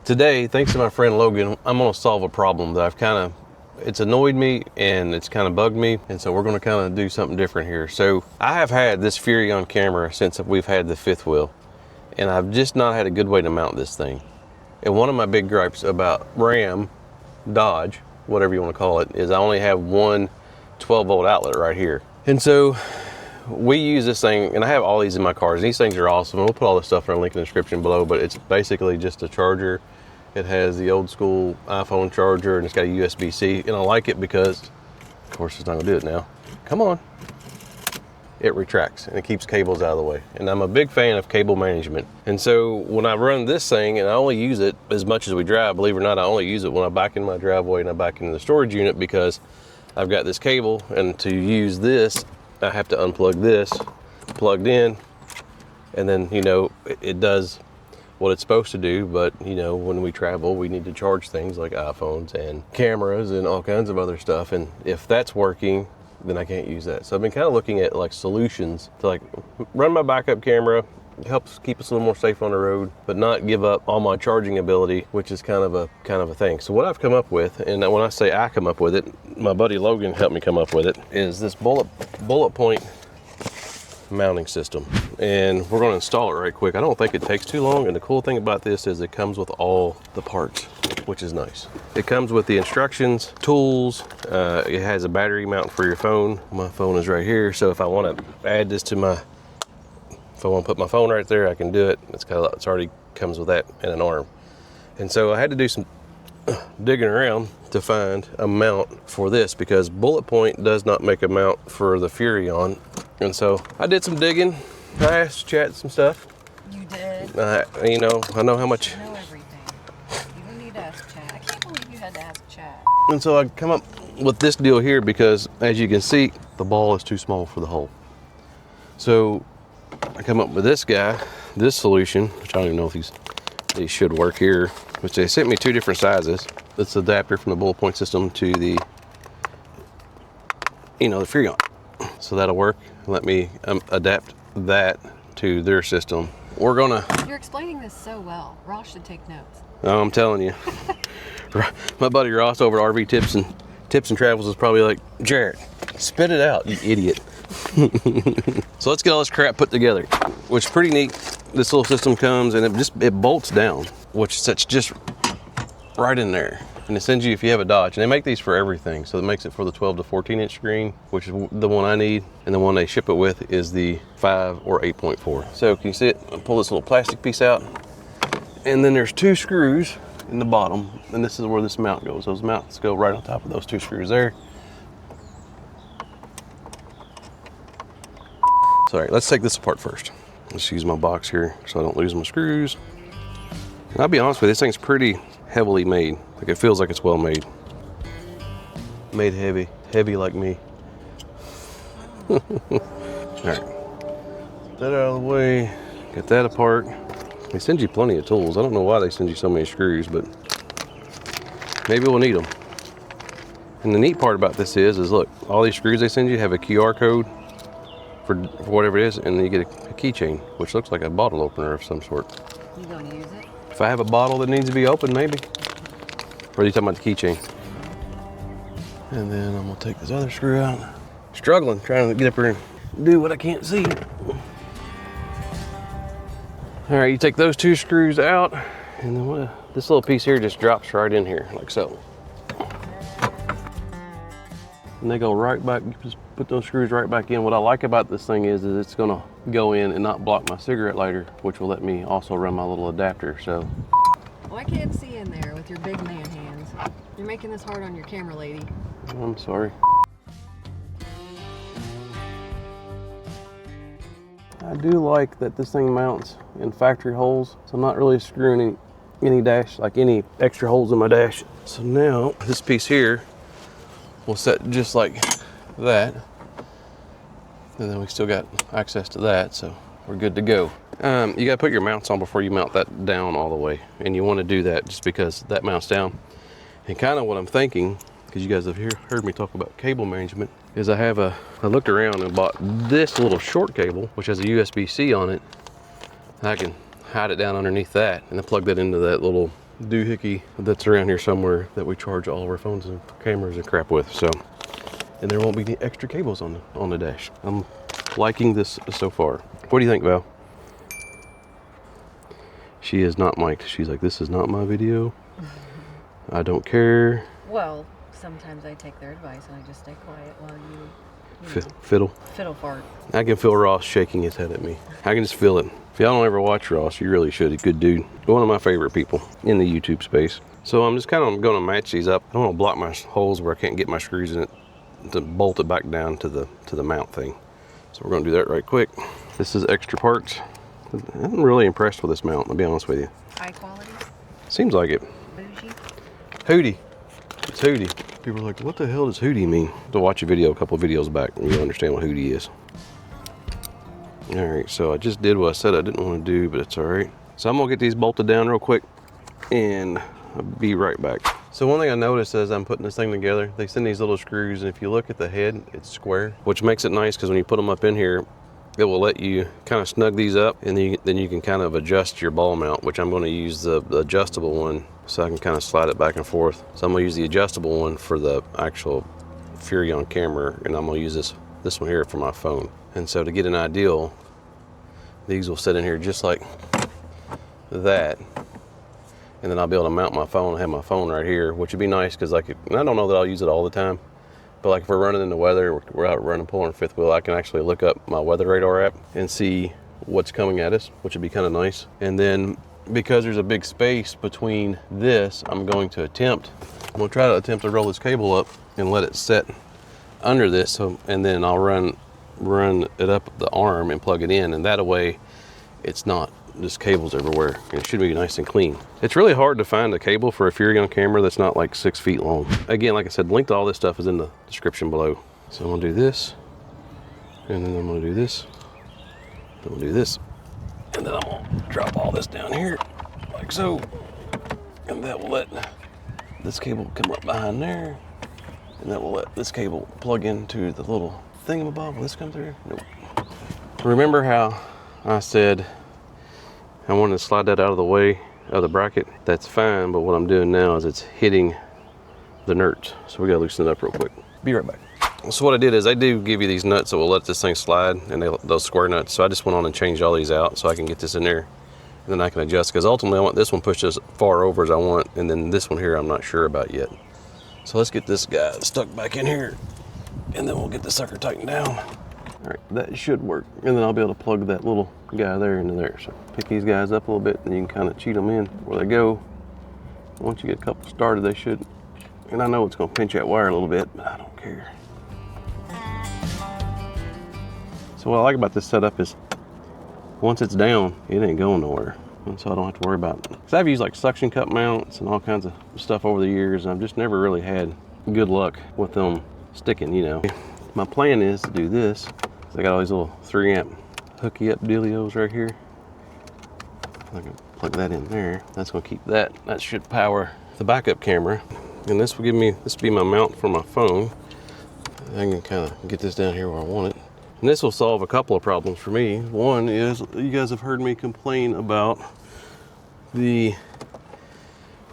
Today, thanks to my friend Logan, I'm gonna solve a problem that it's annoyed me and it's kind of bugged me. And so we're gonna kind of do something different here. So I have had this Fury on camera since we've had the fifth wheel, and I've just not had a good way to mount this thing. And one of my big gripes about Ram, Dodge, whatever you want to call it, is I only have one 12-volt outlet right here. And so we use this thing, and I have all these in my cars. These things are awesome. We'll put all this stuff in our link in the description below, but it's basically just a charger. It has the old school iPhone charger, and it's got a USB-C, and I like it because, of course, it's not gonna do it now. Come on. It retracts, and it keeps cables out of the way. And I'm a big fan of cable management. And so when I run this thing, and I only use it as much as we drive, believe it or not, I only use it when I back in my driveway and I back into the storage unit, because I've got this cable, and to use this, I have to unplug this, plugged in, and then, you know, it does what it's supposed to do. But, you know, when we travel, we need to charge things like iPhones and cameras and all kinds of other stuff. And if that's working, then I can't use that. So I've been kind of looking at like solutions to like run my backup camera. It helps keep us a little more safe on the road, but not give up all my charging ability, which is kind of a thing. So what I've come up with, and when I say I come up with it, my buddy Logan helped me come up with it, is this bullet point mounting system. And we're going to install it right quick. I don't think it takes too long, and the cool thing about this is it comes with all the parts, which is nice. It comes with the instructions, tools. It has a battery mount for your phone. My phone is right here, so if I want to add this to my, if I want to put my phone right there, I can do it. It's already comes with that and an arm. And so I had to do some digging around to find a mount for this, because Bullet Point does not make a mount for the Fury on. And so I did some digging. I asked Chat some stuff. You did? You know, I know how much. I know everything. You don't need to ask Chat. I can't believe you had to ask Chat. And so I come up with this deal here, because as you can see, the ball is too small for the hole. So I come up with this solution, which I don't even know if these should work here, which they sent me two different sizes. It's the adapter from the Bullet Point system to the, you know, the Fury on. So that'll work. Let me adapt that to their system. We're gonna. You're explaining this so well. Ross should take notes. Oh, I'm telling you. My buddy Ross over at RV Tips and Travels is probably like, Jarrett, spit it out, you idiot. So let's get all this crap put together, which is pretty neat. This little system comes and it bolts down, which sits just right in there. And it sends you, if you have a Dodge, and they make these for everything. So it makes it for the 12 to 14 inch screen, which is the one I need. And the one they ship it with is the 5 or 8.4. So can you see it? I'll pull this little plastic piece out. And then there's two screws in the bottom. And this is where this mount goes. Those mounts go right on top of those two screws there. So all right, let's take this apart first. Let's use my box here so I don't lose my screws. And I'll be honest with you, this thing's pretty heavily made. Like, it feels like it's well made. Made heavy like me. All right, get that out of the way, get that apart. They send you plenty of tools. I don't know why they send you so many screws, but maybe we'll need them. And the neat part about this is look, all these screws they send you have a QR code for whatever it is, and then you get a keychain, which looks like a bottle opener of some sort. You gonna use it? If I have a bottle that needs to be opened, maybe. Or are you talking about the keychain? And then I'm gonna take this other screw out. Struggling, trying to get up here and do what I can't see. All right, you take those two screws out, and then this little piece here just drops right in here, like so. And they go right back, just put those screws right back in. What I like about this thing is it's gonna go in and not block my cigarette lighter, which will let me also run my little adapter, so. Well, I can't see in there with your big man hands. You're making this hard on your camera lady. I'm sorry. I do like that this thing mounts in factory holes, so I'm not really screwing any dash, like any extra holes in my dash. So now this piece here will set just like that, and then we still got access to that, so we're good to go. You gotta put your mounts on before you mount that down all the way, and you want to do that just because that mounts down. And kind of what I'm thinking, because you guys have heard me talk about cable management, is I looked around and bought this little short cable, which has a USB-C on it. I can hide it down underneath that and then plug that into that little doohickey that's around here somewhere that we charge all of our phones and cameras and crap with. So, and there won't be any extra cables on the dash. I'm liking this so far. What do you think, Val? She is not mic'd. She's like, this is not my video. I don't care. Well, sometimes I take their advice and I just stay quiet while you know, Fiddle. fiddle fart. I can feel Ross shaking his head at me. I can just feel it. If y'all don't ever watch Ross, you really should. He's a good dude. One of my favorite people in the YouTube space. So I'm just kind of going to match these up. I don't want to block my holes where I can't get my screws in it to bolt it back down to the mount thing. So we're going to do that right quick. This is extra parts. I'm really impressed with this mount, I'll be honest with you. High quality? Seems like it. Bougie? Hootie. It's Hootie. People are like, what the hell does Hootie mean? To watch a video, a couple of videos back, and you'll understand what Hootie is. All right, so I just did what I said I didn't want to do, but it's all right. So I'm gonna get these bolted down real quick, and I'll be right back. So one thing I noticed as I'm putting this thing together, they send these little screws, and if you look at the head, it's square, which makes it nice because when you put them up in here, it will let you kind of snug these up, and then you can kind of adjust your ball mount, which I'm going to use the adjustable one so I can kind of slide it back and forth. So I'm going to use the adjustable one for the actual Fury on camera, and I'm going to use this one here for my phone. And so to get an ideal, these will sit in here just like that, and then I'll be able to mount my phone and have my phone right here, which would be nice because and I don't know that I'll use it all the time. But like if we're running in the weather, we're out running, pulling fifth wheel, I can actually look up my weather radar app and see what's coming at us, which would be kind of nice. And then because there's a big space between this, I'm going to try to attempt to roll this cable up and let it set under this. So, and then I'll run it up the arm and plug it in, and that way it's not just cables everywhere, and it should be nice and clean. It's really hard to find a cable for a Fury on camera that's not like 6 feet long. Again, like I said, the link to all this stuff is in the description below. So I'm gonna do this, and then I'm gonna do this, then we'll do this, and then I'm gonna drop all this down here, like so, and that will let this cable come up behind there, and that will let this cable plug into the little thingamabob. Will this come through? Nope. Remember how I said I wanted to slide that out of the way of the bracket? That's fine, but what I'm doing now is it's hitting the nuts. So we gotta loosen it up real quick. Be right back. So what I did is I do give you these nuts that will let this thing slide, and those square nuts. So I just went on and changed all these out so I can get this in there, and then I can adjust, because ultimately I want this one pushed as far over as I want, and then this one here I'm not sure about yet. So let's get this guy stuck back in here, and then we'll get the sucker tightened down. All right, that should work. And then I'll be able to plug that little guy there into there. So pick these guys up a little bit, and you can kind of cheat them in where they go. Once you get a couple started, they should. And I know it's gonna pinch that wire a little bit, but I don't care. So what I like about this setup is once it's down, it ain't going nowhere. And so I don't have to worry about it. Because I've used like suction cup mounts and all kinds of stuff over the years, and I've just never really had good luck with them sticking, you know. My plan is to do this. I got all these little 3-amp hooky up dealios right here. I can plug that in there. That's gonna keep that. That should power the backup camera. And this will be my mount for my phone. I can kind of get this down here where I want it. And this will solve a couple of problems for me. One is, you guys have heard me complain about the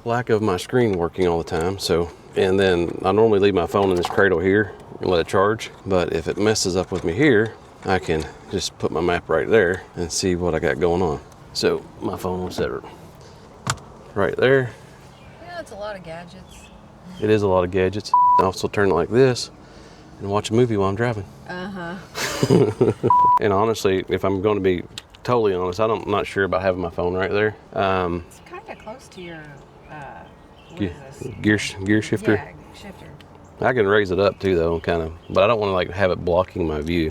lack of my screen working all the time. So, and then I normally leave my phone in this cradle here and let it charge. But if it messes up with me here, I can just put my map right there and see what I got going on. So my phone will sit right there. Yeah, it's a lot of gadgets. It is a lot of gadgets. I also turn it like this and watch a movie while I'm driving. And honestly, if I'm going to be totally honest, I'm not sure about having my phone right there. It's kind of close to your, what is this? Gear shifter? Yeah, shifter. I can raise it up too though, kind of, but I don't want to like have it blocking my view.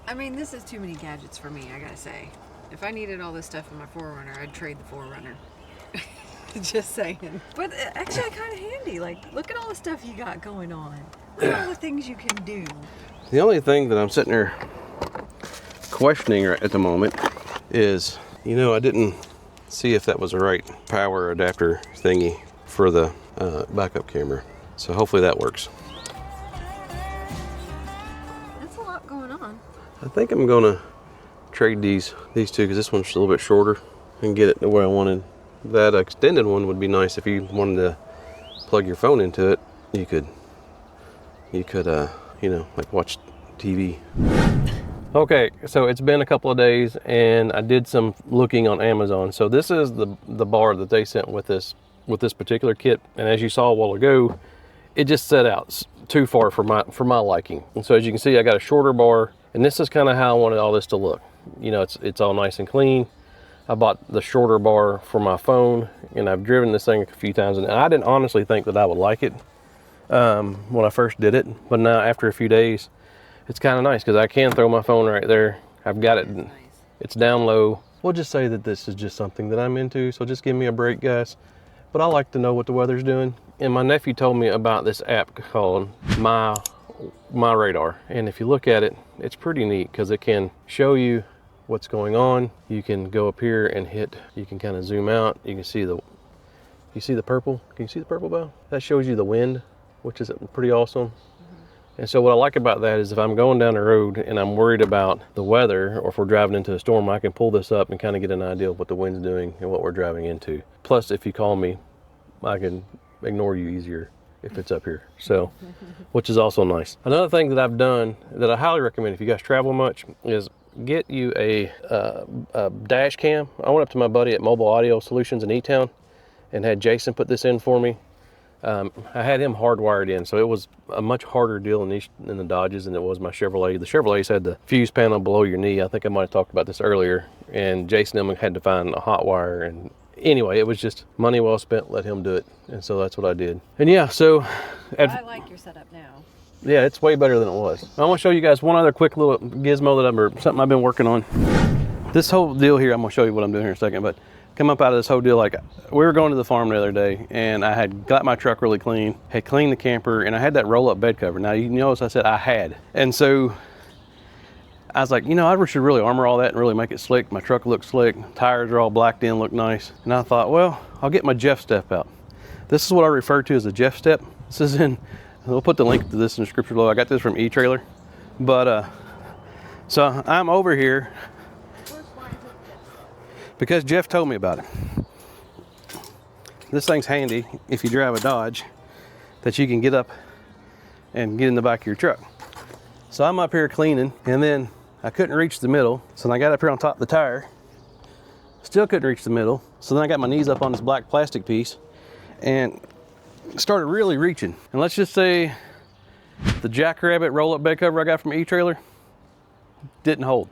I mean, this is too many gadgets for me, I gotta say. If I needed all this stuff in my 4Runner, I'd trade the 4Runner. Just saying. But actually kind of handy. Like, look at all the stuff you got going on. Look at all the things you can do. The only thing that I'm sitting there questioning at the moment is, you know, I didn't see if that was the right power adapter thingy for the backup camera. So hopefully that works. That's a lot going on. I think I'm gonna trade these two, because this one's a little bit shorter, and get it the way I wanted that extended one would be nice if you wanted to plug your phone into it. You could you know, like watch TV. Okay, so it's been a couple of days and I did some looking on Amazon. So this is the bar that they sent with this particular kit, and as you saw a while ago, it just set out too far for my liking. And so as you can see, I got a shorter bar, and this is kind of how I wanted all this to look. You know, it's all nice and clean. I bought the shorter bar for my phone, and I've driven this thing a few times, and I didn't honestly think that I would like it when I first did it, but now after a few days, it's kind of nice because I can throw my phone right there. I've got it, nice. It's down low. We'll just say that this is just something that I'm into, so just give me a break, guys. But I like to know what the weather's doing. And my nephew told me about this app called My Radar. And if you look at it, it's pretty neat because it can show you what's going on. You can go up here and hit, you can kind of zoom out. You can see you see the purple? Can you see the purple, Bow? That shows you the wind, which is pretty awesome. And so what I like about that is if I'm going down the road and I'm worried about the weather, or if we're driving into a storm, I can pull this up and kind of get an idea of what the wind's doing and what we're driving into. Plus, if you call me, I can ignore you easier if it's up here. So, which is also nice. Another thing that I've done that I highly recommend if you guys travel much is get you a dash cam. I went up to my buddy at Mobile Audio Solutions in E-Town and had Jason put this in for me. I had him hardwired in, so it was a much harder deal in the Dodges than it was my Chevrolet. The Chevrolets had the fuse panel below your knee. I think I might have talked about this earlier. And Jason and him had to find a hot wire. And anyway, it was just money well spent. Let him do it. And so that's what I did. And yeah, so. I like your setup now. Yeah, it's way better than it was. I want to show you guys one other quick little gizmo or something I've been working on. This whole deal here, I'm going to show you what I'm doing here in a second, but come up out of this whole deal, like we were going to the farm the other day and I had got my truck really clean, had cleaned the camper, and I had that roll up bed cover. Now you notice I said I had. And so I was like, you know, I should really armor all that and really make it slick. My truck looks slick, tires are all blacked in, look nice. And I thought, well, I'll get my Jeff step out. This is what I refer to as a Jeff step. This is we'll put the link to this in the description below. I got this from E-Trailer. But so I'm over here because Jeff told me about it. This thing's handy if you drive a Dodge, that you can get up and get in the back of your truck. So I'm up here cleaning, and then I couldn't reach the middle, so then I got up here on top of the tire, still couldn't reach the middle, so then I got my knees up on this black plastic piece and started really reaching. And let's just say the Jackrabbit roll-up bed cover I got from E-Trailer didn't hold.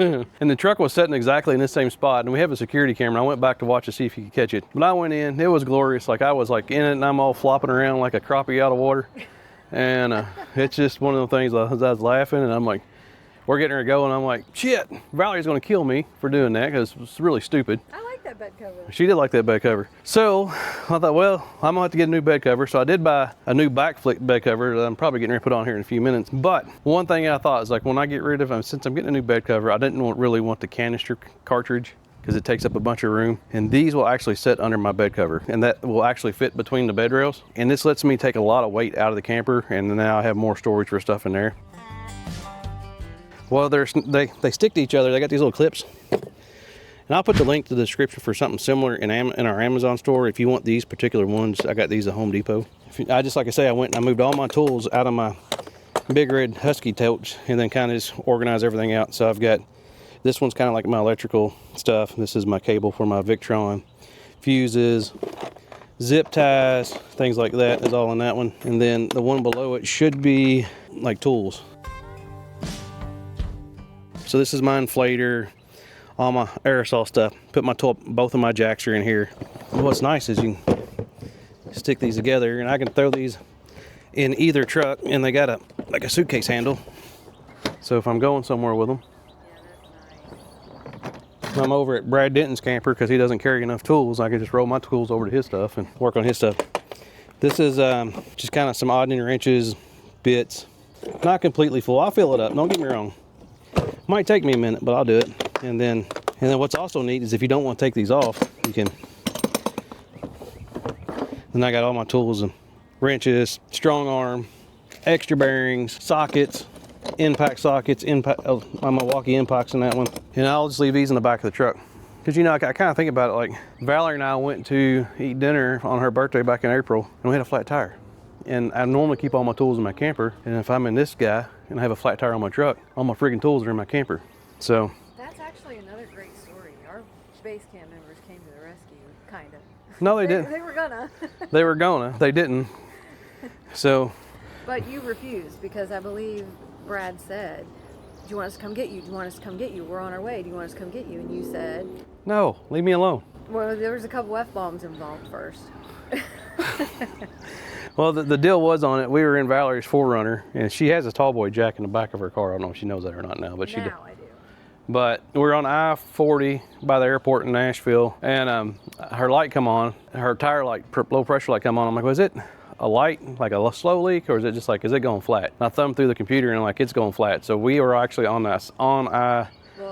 And the truck was sitting exactly in this same spot, and we have a security camera. I went back to watch to see if you could catch it. But I went in, it was glorious. Like I was like in it, and I'm all flopping around like a crappie out of water. And it's just one of the things I was laughing, and I'm like, we're getting her going. I'm like, shit, Valerie's gonna kill me for doing that because it's really stupid. I like that bed cover. She did like that bed cover. So I thought, well, I'm gonna have to get a new bed cover. So I did buy a new backflip bed cover that I'm probably getting ready to put on here in a few minutes. But one thing I thought is like when I get rid of them, since I'm getting a new bed cover, I didn't really want the canister cartridge because it takes up a bunch of room. And these will actually sit under my bed cover, and that will actually fit between the bed rails. And this lets me take a lot of weight out of the camper, and now I have more storage for stuff in there. Well, they stick to each other. They got these little clips. And I'll put the link to the description for something similar in our Amazon store. If you want these particular ones, I got these at Home Depot. I just, like I say, I went and I moved all my tools out of my big red Husky totes and then kind of just organized everything out. So I've got, this one's kind of like my electrical stuff. This is my cable for my Victron, fuses, zip ties, things like that is all in that one. And then the one below it should be like tools. So this is my inflator, all my aerosol stuff. Put my both of my jacks are in here. And what's nice is you can stick these together, and I can throw these in either truck, and they got like a suitcase handle. So if I'm going somewhere with them, if I'm over at Brad Denton's camper because he doesn't carry enough tools, I can just roll my tools over to his stuff and work on his stuff. This is just kind of some odd end wrenches, bits. Not completely full. I'll fill it up. Don't get me wrong. Might take me a minute, but I'll do it. And then what's also neat is if you don't want to take these off, you can. Then I got all my tools and wrenches, strong arm, extra bearings, sockets, impact sockets, my Milwaukee impacts in that one. And I'll just leave these in the back of the truck. Because, you know, I kind of think about it like Valerie and I went to eat dinner on her birthday back in April, and we had a flat tire. And I normally keep all my tools in my camper, and if I'm in this guy and I have a flat tire on my truck, all my freaking tools are in my camper. So that's actually another great story. Our base camp members came to the rescue, kind of. no, they didn't. They were gonna. They were gonna. They didn't. So. But you refused because I believe Brad said, "Do you want us to come get you? Do you want us to come get you? We're on our way. Do you want us to come get you?" And you said, "No, leave me alone." Well, there was a couple F-bombs involved first. Well, the deal was on it. We were in Valerie's 4Runner, and she has a tall boy jack in the back of her car. I don't know if she knows that or not now, but she does. Now I do. But we're on I-40 by the airport in Nashville, and her light come on. Her tire light, low pressure light come on. I'm like, was it a light, like a slow leak, or is it just like, is it going flat? And I thumbed through the computer, and like, it's going flat. So we were actually on Well,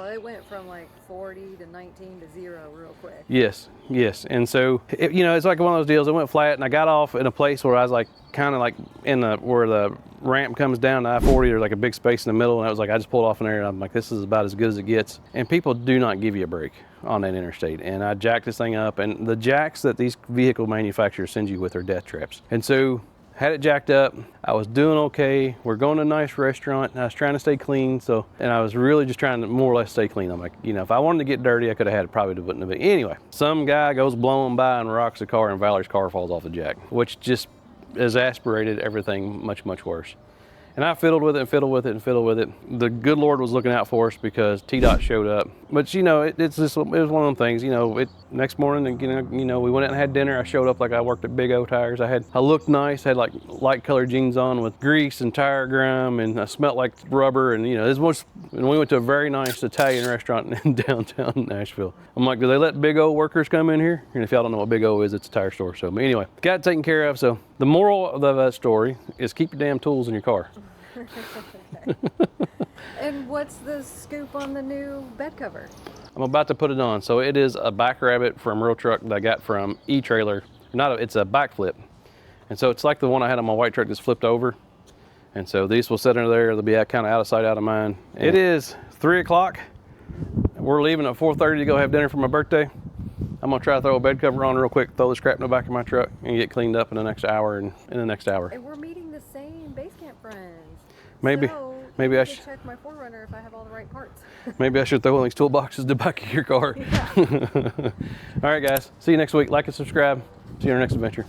it went from like 40 to 19 to 0 real quick. Yes. And so, you know, it's like one of those deals. It went flat, and I got off in a place where I was like, kind of like where the ramp comes down to I-40. There's like a big space in the middle, and I was like, I just pulled off in there, and I'm like, this is about as good as it gets. And people do not give you a break on that interstate. And I jacked this thing up, and the jacks that these vehicle manufacturers send you with are death traps. And so, had it jacked up. I was doing okay. We're going to a nice restaurant. And I was trying to stay clean. And I was really just trying to more or less stay clean. I'm like, you know, if I wanted to get dirty, I could have had it. Probably wouldn't have been. Anyway, some guy goes blowing by and rocks the car, and Valerie's car falls off the jack, which just exasperated everything much, much worse. And I fiddled with it and fiddled with it and fiddled with it. The good Lord was looking out for us because TDOT showed up. But you know, it was one of them things. You know, next morning, you know, we went out and had dinner. I showed up like I worked at Big O Tires. I looked nice. Had like light colored jeans on with grease and tire grime, and I smelled like rubber. And you know, and we went to a very nice Italian restaurant in downtown Nashville. I'm like, do they let Big O workers come in here? And if y'all don't know what Big O is, it's a tire store. So anyway, got it taken care of. So the moral of that story is keep your damn tools in your car. And what's the scoop on the new bed cover? I'm about to put it on. So it is a back rabbit from Real Truck that I got from E-Trailer. It's a back flip. And so it's like the one I had on my white truck that's flipped over. And so these will sit under there. They'll be kind of out of sight, out of mind. It is 3 o'clock. We're leaving at 4:30 to go have dinner for my birthday. I'm gonna try to throw a bed cover on real quick, throw the scrap in the back of my truck, and get cleaned up in the next hour. And we're meeting the same base camp friends. Maybe I should check my 4Runner if I have all the right parts. Maybe I should throw these toolboxes in the back of your car. Yeah. All right, guys. See you next week. Like and subscribe. See you in our next adventure.